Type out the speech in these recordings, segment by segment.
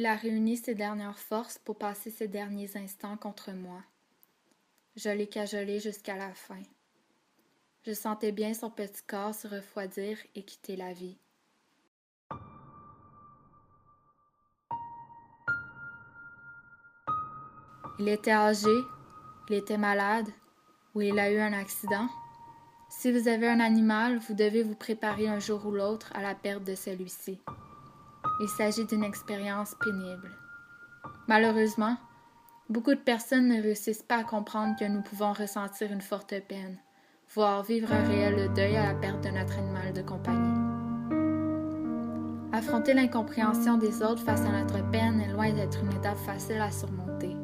Il a réuni ses dernières forces pour passer ses derniers instants contre moi. Je l'ai cajolé jusqu'à la fin. Je sentais bien son petit corps se refroidir et quitter la vie. Il était âgé, il était malade, ou il a eu un accident. Si vous avez un animal, vous devez vous préparer un jour ou l'autre à la perte de celui-ci. Il s'agit d'une expérience pénible. Malheureusement, beaucoup de personnes ne réussissent pas à comprendre que nous pouvons ressentir une forte peine, voire vivre un réel deuil à la perte de notre animal de compagnie. Affronter l'incompréhension des autres face à notre peine est loin d'être une étape facile à surmonter.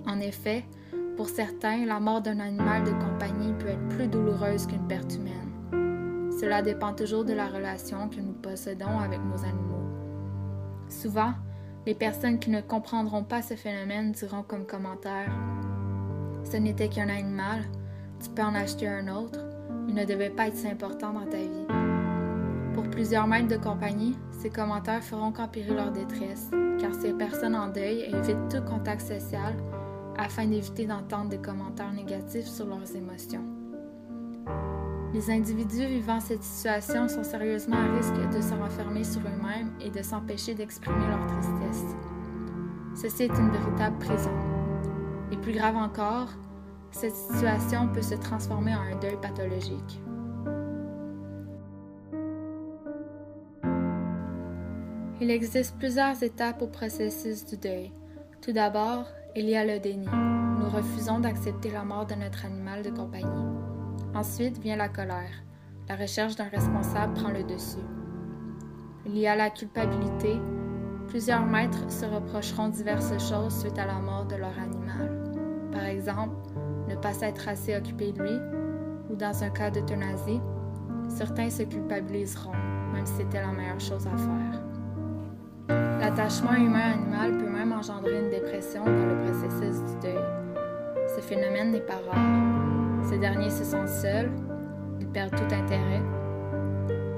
En effet, pour certains, la mort d'un animal de compagnie peut être plus douloureuse qu'une perte humaine. Cela dépend toujours de la relation que nous possédons avec nos animaux. Souvent, les personnes qui ne comprendront pas ce phénomène diront comme commentaire « Ce n'était qu'un animal, tu peux en acheter un autre, il ne devait pas être si important dans ta vie. » Pour plusieurs maîtres de compagnie, ces commentaires feront qu'empirer leur détresse, car ces personnes en deuil évitent tout contact social afin d'éviter d'entendre des commentaires négatifs sur leurs émotions. Les individus vivant cette situation sont sérieusement à risque de se renfermer sur eux-mêmes et de s'empêcher d'exprimer leur tristesse. Ceci est une véritable prison. Et plus grave encore, cette situation peut se transformer en un deuil pathologique. Il existe plusieurs étapes au processus du deuil. Tout d'abord, il y a le déni. Nous refusons d'accepter la mort de notre animal de compagnie. Ensuite vient la colère. La recherche d'un responsable prend le dessus. Il y a la culpabilité. Plusieurs maîtres se reprocheront diverses choses suite à la mort de leur animal. Par exemple, ne pas s'être assez occupé de lui, ou dans un cas d'euthanasie, certains se culpabiliseront, même si c'était la meilleure chose à faire. L'attachement humain-animal peut même engendrer une dépression dans le processus du deuil. Ce phénomène n'est pas rare. Ces derniers se sentent seuls, ils perdent tout intérêt,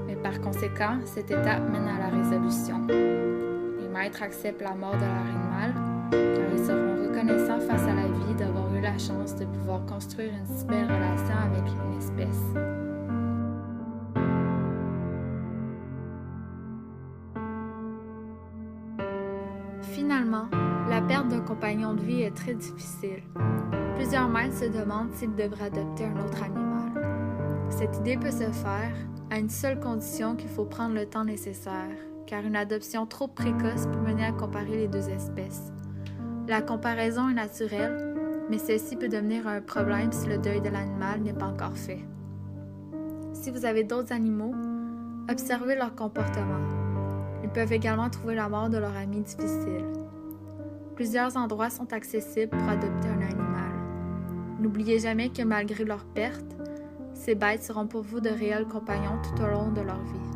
mais par conséquent, cette étape mène à la résolution. Les maîtres acceptent la mort de leur animal, car ils seront reconnaissants face à la vie d'avoir eu la chance de pouvoir construire une si belle relation avec une espèce. Finalement, la perte d'un compagnon de vie est très difficile. Plusieurs maîtres se demandent s'ils devraient adopter un autre animal. Cette idée peut se faire à une seule condition qu'il faut prendre le temps nécessaire, car une adoption trop précoce peut mener à comparer les deux espèces. La comparaison est naturelle, mais celle-ci peut devenir un problème si le deuil de l'animal n'est pas encore fait. Si vous avez d'autres animaux, observez leur comportement. Ils peuvent également trouver la mort de leur ami difficile. Plusieurs endroits sont accessibles pour adopter un animal. N'oubliez jamais que malgré leur perte, ces bêtes seront pour vous de réels compagnons tout au long de leur vie.